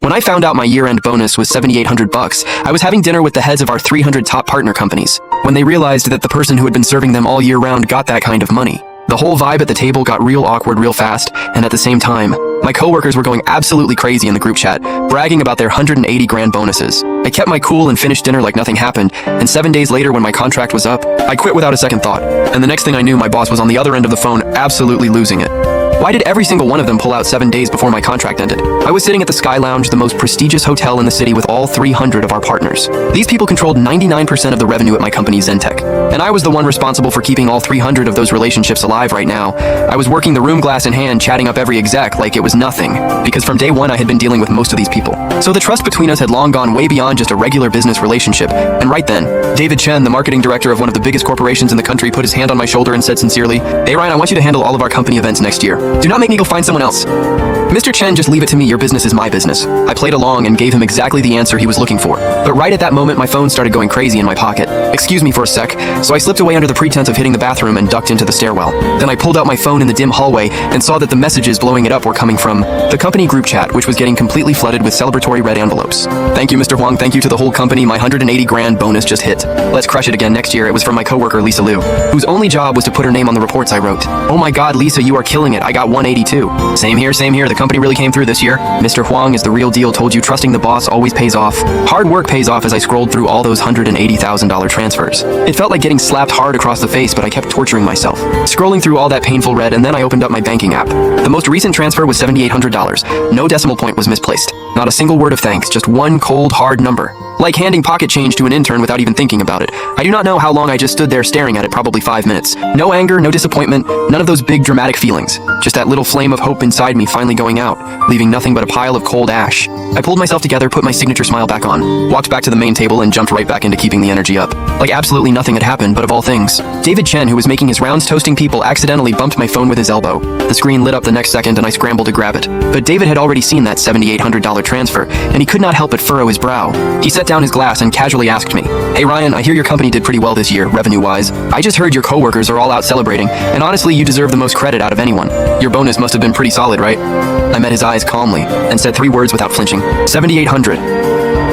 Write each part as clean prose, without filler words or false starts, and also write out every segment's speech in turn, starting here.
When I found out my year-end bonus was $7,800, I was having dinner with the heads of our 300 top partner companies. When they realized that the person who had been serving them all year round got that kind of money, the whole vibe at the table got real awkward real fast, and at the same time, my coworkers were going absolutely crazy in the group chat, bragging about their 180 grand bonuses. I kept my cool and finished dinner like nothing happened, and 7 days later when my contract was up, I quit without a second thought. And the next thing I knew, my boss was on the other end of the phone, absolutely losing it. Why did every single one of them pull out 7 days before my contract ended? I was sitting at the Sky Lounge, the most prestigious hotel in the city, with all 300 of our partners. These people controlled 99% of the revenue at my company, Zentech. And I was the one responsible for keeping all 300 of those relationships alive right now. I was working the room glass in hand, chatting up every exec like it was nothing, because from day one I had been dealing with most of these people. So the trust between us had long gone way beyond just a regular business relationship. And right then, David Chen, the marketing director of one of the biggest corporations in the country, put his hand on my shoulder and said sincerely, "Hey Ryan, I want you to handle all of our company events next year. Do not make me go find someone else." Mr. Chen, just leave it to me, your business is my business. I played along and gave him exactly the answer he was looking for. But right at that moment, my phone started going crazy in my pocket. Excuse me for a sec, so I slipped away under the pretense of hitting the bathroom and ducked into the stairwell. Then I pulled out my phone in the dim hallway and saw that the messages blowing it up were coming from the company group chat, which was getting completely flooded with celebratory red envelopes. "Thank you, Mr. Huang, thank you to the whole company, my 180 grand bonus just hit. Let's crush it again next year." It was from my coworker Lisa Liu, whose only job was to put her name on the reports I wrote. "Oh my god, Lisa, you are killing it, I got 182. Same here, the company really came through this year. Mr. Huang is the real deal, told you trusting the boss always pays off." Hard work pays off as I scrolled through all those $180,000 transfers. It felt like getting slapped hard across the face, but I kept torturing myself, scrolling through all that painful red, and then I opened up my banking app. The most recent transfer was $7,800. No decimal point was misplaced. Not a single word of thanks, just one cold, hard number. Like handing pocket change to an intern without even thinking about it. I do not know how long I just stood there staring at it, probably 5 minutes. No anger, no disappointment, none of those big dramatic feelings. Just that little flame of hope inside me finally going out, leaving nothing but a pile of cold ash. I pulled myself together, put my signature smile back on, walked back to the main table and jumped right back into keeping the energy up. Like absolutely nothing had happened, but of all things, David Chen, who was making his rounds toasting people, accidentally bumped my phone with his elbow. The screen lit up the next second and I scrambled to grab it. But David had already seen that $7,800 transfer, and he could not help but furrow his brow. He set down his glass and casually asked me, "Hey Ryan, I hear your company did pretty well this year, revenue-wise. I just heard your coworkers are all out celebrating, and honestly, you deserve the most credit out of anyone. Your bonus must have been pretty solid, right?" I met his eyes calmly and said 3 words without flinching. $7,800.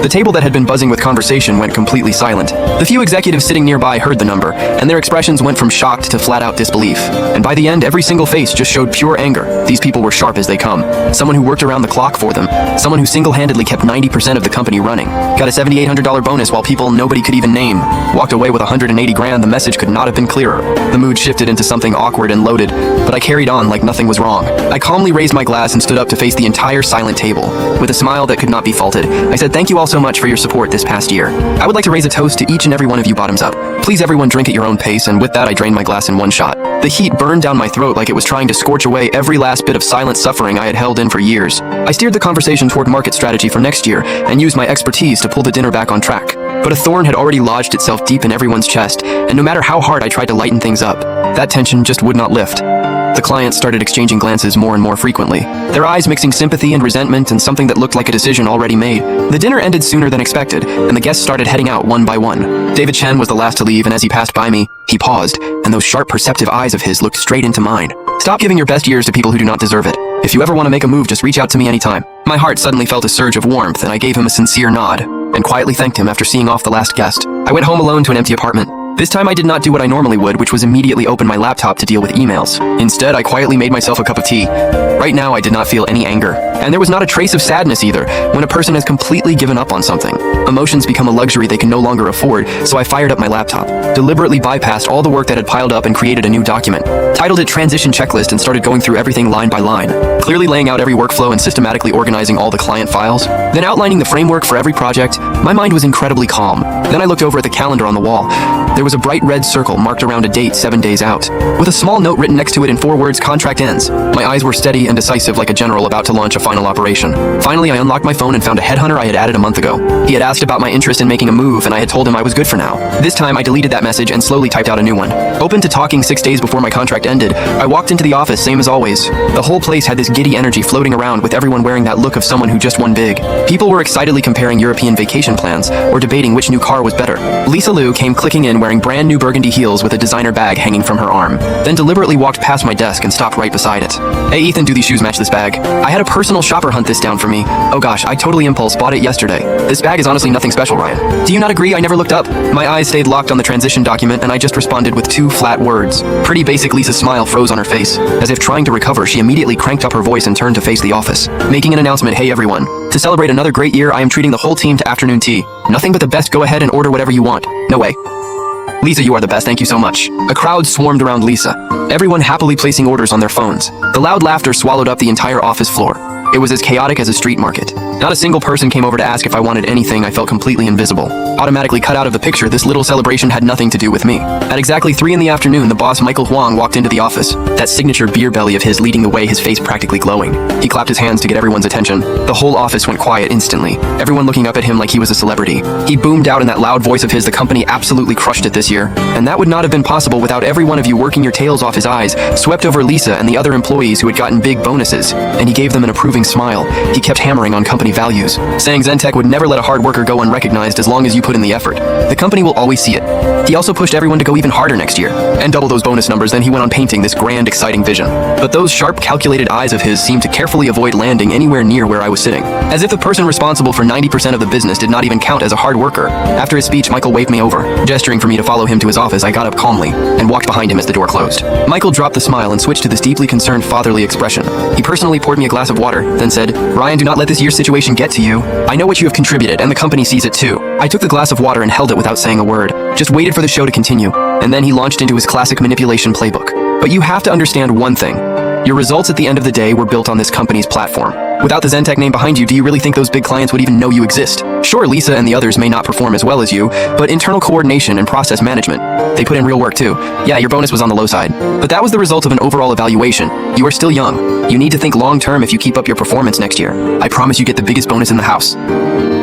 The table that had been buzzing with conversation went completely silent. The few executives sitting nearby heard the number, and their expressions went from shocked to flat-out disbelief. And by the end, every single face just showed pure anger. These people were sharp as they come. Someone who worked around the clock for them. Someone who single-handedly kept 90% of the company running. Got a $7,800 bonus while people nobody could even name. Walked away with 180 grand, the message could not have been clearer. The mood shifted into something awkward and loaded, but I carried on like nothing was wrong. I calmly raised my glass and stood up to face the entire silent table. With a smile that could not be faulted, I said, "Thank you all so much for your support this past year. I would like to raise a toast to each and every one of you bottoms up. Please everyone drink at your own pace," and with that I drained my glass in one shot. The heat burned down my throat like it was trying to scorch away every last bit of silent suffering I had held in for years. I steered the conversation toward market strategy for next year and used my expertise to pull the dinner back on track. But a thorn had already lodged itself deep in everyone's chest, and no matter how hard I tried to lighten things up, that tension just would not lift. The clients started exchanging glances more and more frequently, their eyes mixing sympathy and resentment and something that looked like a decision already made. The dinner ended sooner than expected, and the guests started heading out one by one. David Chen was the last to leave, and as he passed by me, he paused, and those sharp, perceptive eyes of his looked straight into mine. "Stop giving your best years to people who do not deserve it. If you ever want to make a move, just reach out to me anytime." My heart suddenly felt a surge of warmth, and I gave him a sincere nod, and quietly thanked him after seeing off the last guest. I went home alone to an empty apartment. This time I did not do what I normally would, which was immediately open my laptop to deal with emails. Instead, I quietly made myself a cup of tea. Right now, I did not feel any anger, and there was not a trace of sadness either, when a person has completely given up on something. Emotions become a luxury they can no longer afford, so I fired up my laptop, deliberately bypassed all the work that had piled up and created a new document. Titled it Transition Checklist and started going through everything line by line, clearly laying out every workflow and systematically organizing all the client files, then outlining the framework for every project. My mind was incredibly calm. Then I looked over at the calendar on the wall. There was a bright red circle marked around a date 7 days out, with a small note written next to it in 4 words, "Contract ends." My eyes were steady and decisive like a general about to launch a final operation. Finally, I unlocked my phone and found a headhunter I had added a month ago. He had asked about my interest in making a move, and I had told him I was good for now. This time, I deleted that message and slowly typed out a new one. Open to talking 6 days before my contract ended, I walked into the office, same as always. The whole place had this giddy energy floating around, with everyone wearing that look of someone who just won big. People were excitedly comparing European vacation plans, or debating which new car was better. Lisa Liu came clicking in wearing wearing brand new burgundy heels with a designer bag hanging from her arm, then deliberately walked past my desk and stopped right beside it. Hey Ethan, do these shoes match this bag? I had a personal shopper hunt this down for me. Oh gosh, I totally impulse bought it yesterday. This bag is honestly nothing special, Ryan. Do you not agree? I never looked up. My eyes stayed locked on the transition document and I just responded with 2 flat words. Pretty basic. Lisa's smile froze on her face. As if trying to recover, she immediately cranked up her voice and turned to face the office, making an announcement. Hey everyone. To celebrate another great year, I am treating the whole team to afternoon tea. Nothing but the best. Go ahead and order whatever you want. No way. Lisa, you are the best, thank you so much. A crowd swarmed around Lisa, everyone happily placing orders on their phones. The loud laughter swallowed up the entire office floor. It was as chaotic as a street market. Not a single person came over to ask if I wanted anything. I felt completely invisible. Automatically cut out of the picture, this little celebration had nothing to do with me. At exactly 3 in the afternoon, the boss Michael Huang walked into the office, that signature beer belly of his leading the way, his face practically glowing. He clapped his hands to get everyone's attention. The whole office went quiet instantly, everyone looking up at him like he was a celebrity. He boomed out in that loud voice of his, the company absolutely crushed it this year, and that would not have been possible without every one of you working your tails off. His eyes swept over Lisa and the other employees who had gotten big bonuses, and he gave them an approving smile. He kept hammering on company values, saying Zentech would never let a hard worker go unrecognized as long as you put in the effort. The company will always see it. He also pushed everyone to go even harder next year, and double those bonus numbers. Then he went on painting this grand, exciting vision. But those sharp, calculated eyes of his seemed to carefully avoid landing anywhere near where I was sitting, as if the person responsible for 90% of the business did not even count as a hard worker. After his speech, Michael waved me over, gesturing for me to follow him to his office. I got up calmly and walked behind him as the door closed. Michael dropped the smile and switched to this deeply concerned, fatherly expression. He personally poured me a glass of water, then said, Ryan, do not let this year's situation get to you. I know what you have contributed, and the company sees it too. I took the glass of water and held it without saying a word, just waited for the show to continue, and then he launched into his classic manipulation playbook. But you have to understand one thing. Your results at the end of the day were built on this company's platform. Without the Zentech name behind you, do you really think those big clients would even know you exist? Sure, Lisa and the others may not perform as well as you, but internal coordination and process management, they put in real work too. Yeah, your bonus was on the low side, but that was the result of an overall evaluation. You are still young. You need to think long term if you keep up your performance next year. I promise you get the biggest bonus in the house.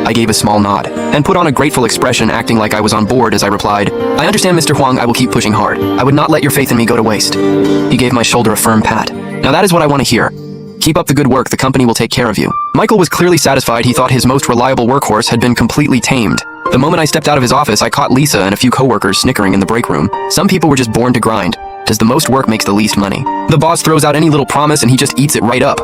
I gave a small nod and put on a grateful expression, acting like I was on board as I replied, I understand, Mr. Huang, I will keep pushing hard. I would not let your faith in me go to waste. He gave my shoulder a firm pat. Now that is what I want to hear. Keep up the good work, the company will take care of you. Michael was clearly satisfied. He thought his most reliable workhorse had been completely tamed. The moment I stepped out of his office, I caught Lisa and a few coworkers snickering in the break room. Some people were just born to grind. Does the most work makes the least money? The boss throws out any little promise and he just eats it right up.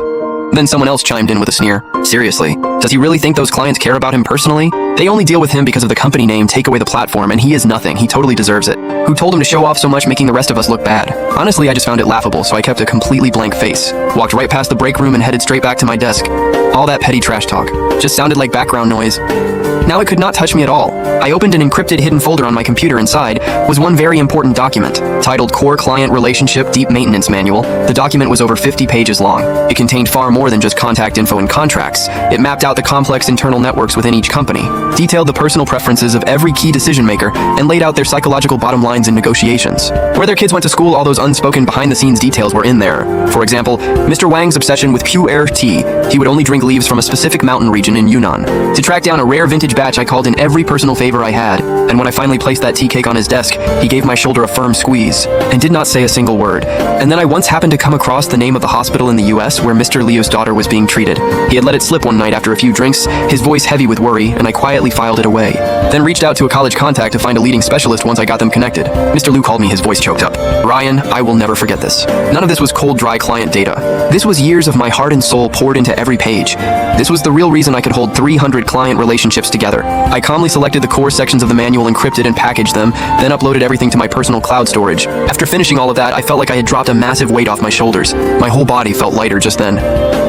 Then someone else chimed in with a sneer. Seriously, does he really think those clients care about him personally? They only deal with him because of the company name. Take away the platform and he is nothing. He totally deserves it. Who told him to show off so much, making the rest of us look bad? Honestly, I just found it laughable, so I kept a completely blank face, walked right past the break room and headed straight back to my desk. All that petty trash talk just sounded like background noise. Now it could not touch me at all. I opened an encrypted hidden folder on my computer. Inside was one very important document, titled Core Client Relationship Deep Maintenance Manual. The document was over 50 pages long. It contained far more than just contact info and contracts. It mapped out the complex internal networks within each company, detailed the personal preferences of every key decision maker, and laid out their psychological bottom lines in negotiations. Where their kids went to school, all those unspoken behind-the-scenes details were in there. For example, Mr. Wang's obsession with pure tea. He would only drink leaves from a specific mountain region in Yunnan. To track down a rare vintage batch, I called in every personal favor I had, and when I finally placed that tea cake on his desk, he gave my shoulder a firm squeeze, and did not say a single word. And then I once happened to come across the name of the hospital in the US where Mr. Leo's daughter was being treated. He had let it slip one night after a few drinks, his voice heavy with worry, and I quietly filed it away. Then reached out to a college contact to find a leading specialist. Once I got them connected, Mr. Liu called me, his voice choked up. Ryan, I will never forget this. None of this was cold, dry client data. This was years of my heart and soul poured into every page. This was the real reason I could hold 300 client relationships together. I calmly selected the core sections of the manual, encrypted and packaged them, then uploaded everything to my personal cloud storage. After finishing all of that, I felt like I had dropped a massive weight off my shoulders. My whole body felt lighter just then.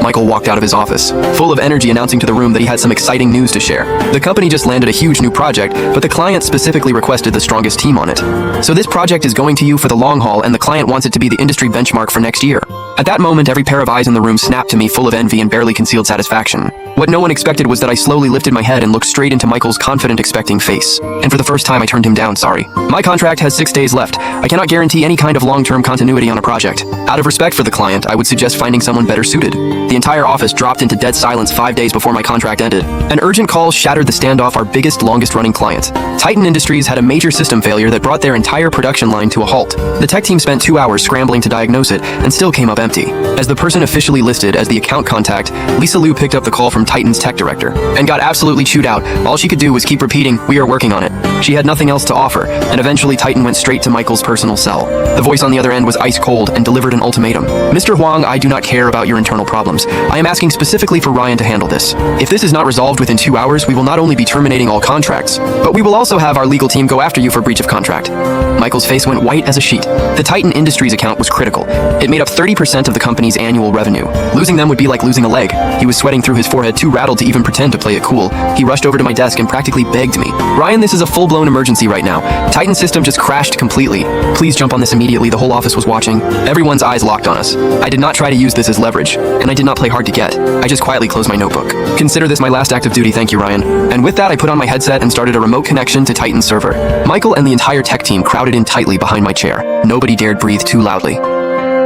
Michael walked out of his office, full of energy, announcing to the room that he had some exciting news to share. The company just landed a huge new project, but the client specifically requested the strongest team on it. So this project is going to you for the long haul, and the client wants it to be the industry benchmark for next year. At that moment, every pair of eyes in the room snapped to me, full of envy and barely concealed satisfaction. What no one expected was that I slowly lifted my head and looked straight into Michael's confident, expecting face. And for the first time, I turned him down. Sorry. My contract has 6 days left. I cannot guarantee any kind of long-term continuity on a project. Out of respect for the client, I would suggest finding someone better suited. The entire office dropped into dead silence 5 days before my contract ended. An urgent call shattered the standoff. Our biggest, longest-running client, Titan Industries, had a major system failure that brought their entire production line to a halt. The tech team spent 2 hours scrambling to diagnose it and still came up empty. empty. As the person officially listed as the account contact, Lisa Liu picked up the call from Titan's tech director and got absolutely chewed out. All she could do was keep repeating, "We are working on it." She had nothing else to offer, and eventually Titan went straight to Michael's personal cell. The voice on the other end was ice cold and delivered an ultimatum. "Mr. Huang, I do not care about your internal problems. I am asking specifically for Ryan to handle this. If this is not resolved within 2 hours, we will not only be terminating all contracts, but we will also have our legal team go after you for breach of contract." Michael's face went white as a sheet. The Titan Industries account was critical. It made up 30% of the company's annual revenue. Losing them would be like losing a leg. He was sweating through his forehead, too rattled to even pretend to play it cool. He rushed over to my desk and practically begged me. "Ryan, this is a full-blown emergency right now. Titan's system just crashed completely. Please jump on this immediately." The whole office was watching. Everyone's eyes locked on us. I did not try to use this as leverage, and I did not play hard to get. I just quietly closed my notebook. "Consider this my last act of duty, thank you, Ryan." And with that, I put on my headset and started a remote connection to Titan's server. Michael and the entire tech team crowded in tightly behind my chair. Nobody dared breathe too loudly.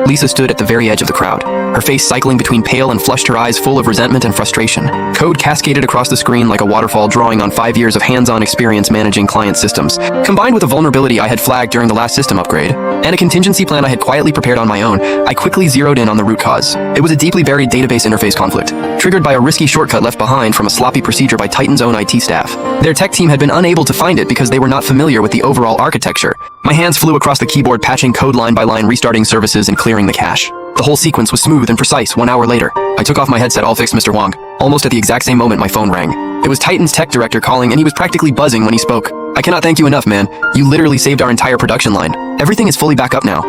Lisa stood at the very edge of the crowd, her face cycling between pale and flushed, her eyes full of resentment and frustration. Code cascaded across the screen like a waterfall, drawing on 5 years of hands-on experience managing client systems, combined with a vulnerability I had flagged during the last system upgrade, and a contingency plan I had quietly prepared on my own. I quickly zeroed in on the root cause. It was a deeply buried database interface conflict, triggered by a risky shortcut left behind from a sloppy procedure by Titan's own IT staff. Their tech team had been unable to find it because they were not familiar with the overall architecture. My hands flew across the keyboard, patching code line by line, restarting services, and clearing the cache. The whole sequence was smooth and precise. 1 hour later, I took off my headset. "All fixed, Mr. Huang." Almost at the exact same moment, my phone rang. It was Titan's tech director calling, and he was practically buzzing when he spoke. "I cannot thank you enough, man. You literally saved our entire production line. Everything is fully back up now."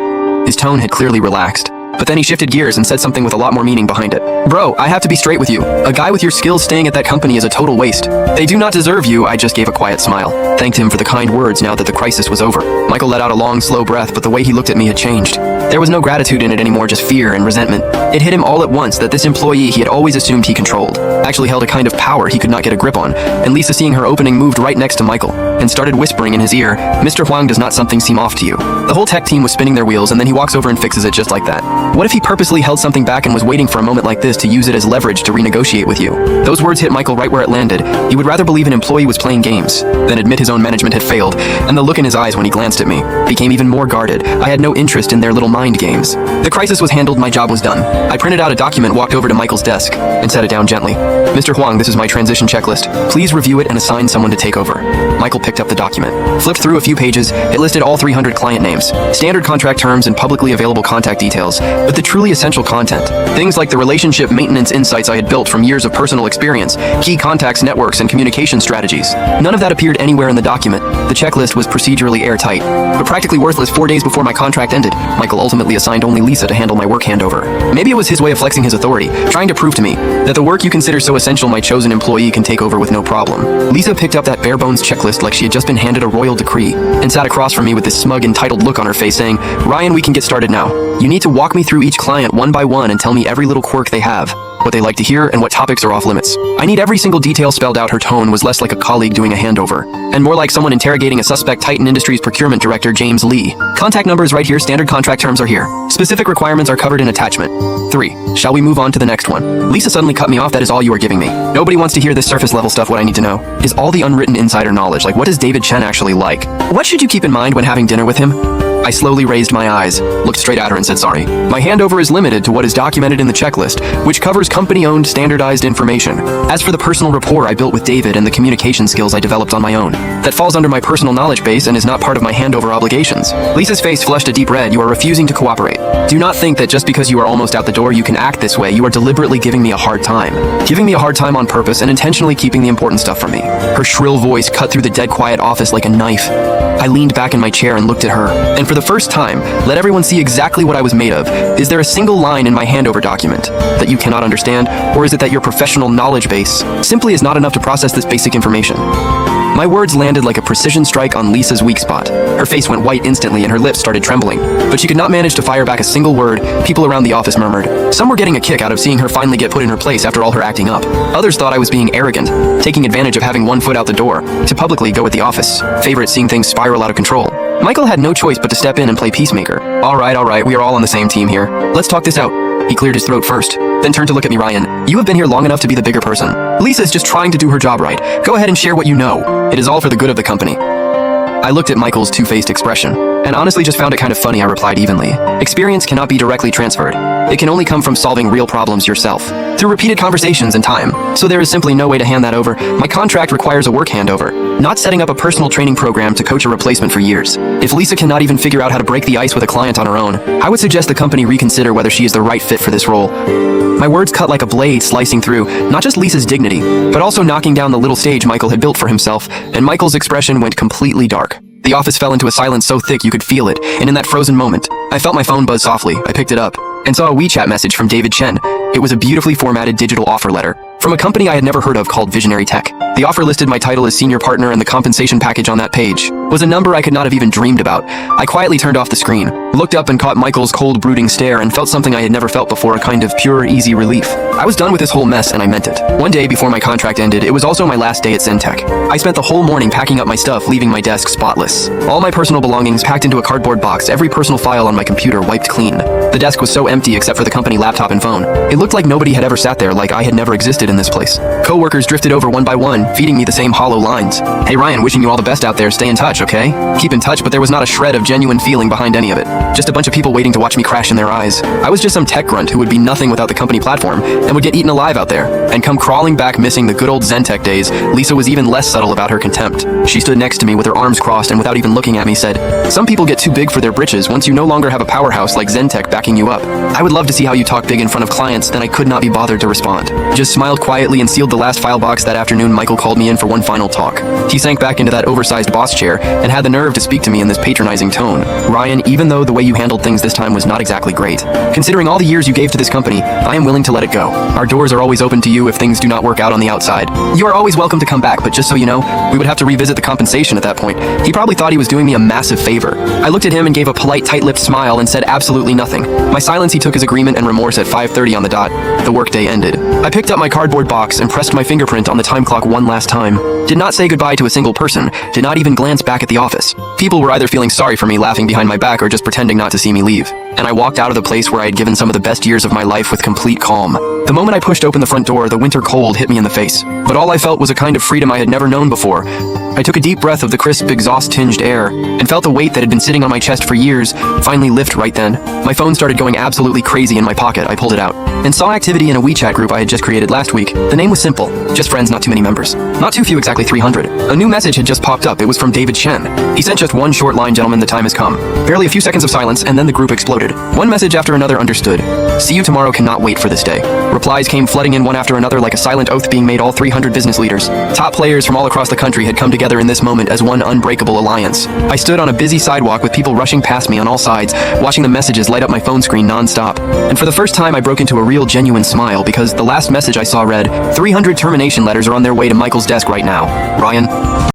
His tone had clearly relaxed. But then he shifted gears and said something with a lot more meaning behind it. "Bro, I have to be straight with you. A guy with your skills staying at that company is a total waste. They do not deserve you." I just gave a quiet smile, thanked him for the kind words now that the crisis was over. Michael let out a long, slow breath, but the way he looked at me had changed. There was no gratitude in it anymore, just fear and resentment. It hit him all at once that this employee he had always assumed he controlled actually held a kind of power he could not get a grip on, and Lisa, seeing her opening, moved right next to Michael and started whispering in his ear, "Mr. Huang, does not something seem off to you?" The whole tech team was spinning their wheels, and then he walks over and fixes it just like that. What if he purposely held something back and was waiting for a moment like this to use it as leverage to renegotiate with you? Those words hit Michael right where it landed. He would rather believe an employee was playing games than admit his own management had failed, and the look in his eyes when he glanced at me became even more guarded. I had no interest in their little mind games. The crisis was handled, my job was done. I printed out a document, walked over to Michael's desk, and set it down gently. "Mr. Huang, this is my transition checklist. Please review it and assign someone to take over." Michael picked up the document, flipped through a few pages. It listed all 300 client names, standard contract terms, and publicly available contact details, but the truly essential content, things like the relationship maintenance insights I had built from years of personal experience, key contacts, networks, and communication strategies, none of that appeared anywhere in the document. The checklist was procedurally airtight, but practically worthless. 4 days before my contract ended, Michael ultimately assigned only Lisa to handle my work handover. Maybe it was his way of flexing his authority, trying to prove to me that the work you consider so essential my chosen employee can take over with no problem. Lisa picked up that bare-bones checklist like she had just been handed a royal decree, and sat across from me with this smug, entitled look on her face, saying, "Ryan, we can get started now. You need to walk me through each client one by one and tell me every little quirk they have, what they like to hear, and what topics are off limits. I need every single detail spelled out." Her tone was less like a colleague doing a handover, and more like someone interrogating a suspect. "Titan Industries Procurement Director James Lee. Contact number is right here. Standard contract terms are here. Specific requirements are covered in attachment 3. Shall we move on to the next one?" Lisa suddenly cut me off. "That is all you are giving me? Nobody wants to hear this surface level stuff. What I need to know is all the unwritten insider knowledge. Like, what does David Chen actually like? What should you keep in mind when having dinner with him?" I slowly raised my eyes, looked straight at her, and said, "Sorry. My handover is limited to what is documented in the checklist, which covers company-owned standardized information. As for the personal rapport I built with David and the communication skills I developed on my own, that falls under my personal knowledge base and is not part of my handover obligations." Lisa's face flushed a deep red. "You are refusing to cooperate. Do not think that just because you are almost out the door you can act this way. You are deliberately giving me a hard time. Giving me a hard time on purpose and intentionally keeping the important stuff from me." Her shrill voice cut through the dead quiet office like a knife. I leaned back in my chair and looked at her, and for the first time, let everyone see exactly what I was made of. Is there a single line in my handover document that you cannot understand, or is it that your professional knowledge base simply is not enough to process this basic information? My words landed like a precision strike on Lisa's weak spot. Her face went white instantly and her lips started trembling, but she could not manage to fire back a single word. People around the office murmured. Some were getting a kick out of seeing her finally get put in her place after all her acting up. Others thought I was being arrogant, taking advantage of having one foot out the door to publicly go at the office favorite, seeing things spiral out of control. Michael had no choice but to step in and play peacemaker. All right, we are all on the same team here. Let's talk this out." He cleared his throat first, then turned to look at me. "Ryan, you have been here long enough to be the bigger person. Lisa is just trying to do her job right. Go ahead and share what you know. It is all for the good of the company." I looked at Michael's two-faced expression, And honestly just found it kind of funny, I replied evenly. Experience cannot be directly transferred. It can only come from solving real problems yourself, through repeated conversations and time. So there is simply no way to hand that over. My contract requires a work handover, not setting up a personal training program to coach a replacement for years. If Lisa cannot even figure out how to break the ice with a client on her own, I would suggest the company reconsider whether she is the right fit for this role. My words cut like a blade, slicing through, not just Lisa's dignity, but also knocking down the little stage Michael had built for himself, and Michael's expression went completely dark. The office fell into a silence so thick you could feel it, and in that frozen moment, I felt my phone buzz softly. I picked it up, and saw a WeChat message from David Chen. It was a beautifully formatted digital offer letter, from a company I had never heard of called Visionary Tech. The offer listed my title as senior partner, and the compensation package on that page was a number I could not have even dreamed about. I quietly turned off the screen, looked up and caught Michael's cold, brooding stare, and felt something I had never felt before, a kind of pure, easy relief. I was done with this whole mess, and I meant it. One day before my contract ended, it was also my last day at Zentech. I spent the whole morning packing up my stuff, leaving my desk spotless. All my personal belongings packed into a cardboard box, every personal file on my computer wiped clean. The desk was so empty except for the company laptop and phone. It looked like nobody had ever sat there, like I had never existed in this place. Co-workers drifted over one by one, feeding me the same hollow lines. Hey Ryan, wishing you all the best out there, stay in touch, okay? Keep in touch, but there was not a shred of genuine feeling behind any of it. Just a bunch of people waiting to watch me crash in their eyes. I was just some tech grunt who would be nothing without the company platform, and would get eaten alive out there, and come crawling back missing the good old Zentech days. Lisa was even less subtle about her contempt. She stood next to me with her arms crossed, and without even looking at me said, "Some people get too big for their britches once you no longer have a powerhouse like Zentech backing you up. I would love to see how you talk big in front of clients." Then I could not be bothered to respond. Just smiled quietly and sealed the last file box. That afternoon, Michael called me in for one final talk. He sank back into that oversized boss chair and had the nerve to speak to me in this patronizing tone. "Ryan, even though the way you handled things this time was not exactly great, considering all the years you gave to this company, I am willing to let it go. Our doors are always open to you if things do not work out on the outside. You are always welcome to come back, but just so you know, we would have to revisit the compensation at that point." He probably thought he was doing me a massive favor. I looked at him and gave a polite, tight-lipped smile and said absolutely nothing. My silence he took as agreement and remorse. At 5:30 on the dot, the workday ended. I picked up my cardboard box and pressed my fingerprint on the time clock one last time. Did not say goodbye to a single person, did not even glance back at the office. People were either feeling sorry for me, laughing behind my back, or just pretending not to see me leave. And I walked out of the place where I had given some of the best years of my life with complete calm. The moment I pushed open the front door, the winter cold hit me in the face. But all I felt was a kind of freedom I had never known before. I took a deep breath of the crisp, exhaust-tinged air, and felt the weight that had been sitting on my chest for years finally lift right then. My phone started going absolutely crazy in my pocket. I pulled it out, and saw activity in a WeChat group I had just created last week. The name was simple, just friends, not too many members. Not too few, exactly 300. A new message had just popped up. It was from David Chen. He sent just one short line: "Gentlemen, the time has come." Barely a few seconds of silence, and then the group exploded. One message after another: "Understood. See you tomorrow. Cannot wait for this day." Replies came flooding in one after another like a silent oath being made. All 300 business leaders, top players from all across the country, had come together in this moment as one unbreakable alliance. I stood on a busy sidewalk with people rushing past me on all sides, watching the messages light up my phone screen non-stop. And for the first time I broke into a real genuine smile, because the last message I saw read, "300 termination letters are on their way to Michael's desk right now. Ryan."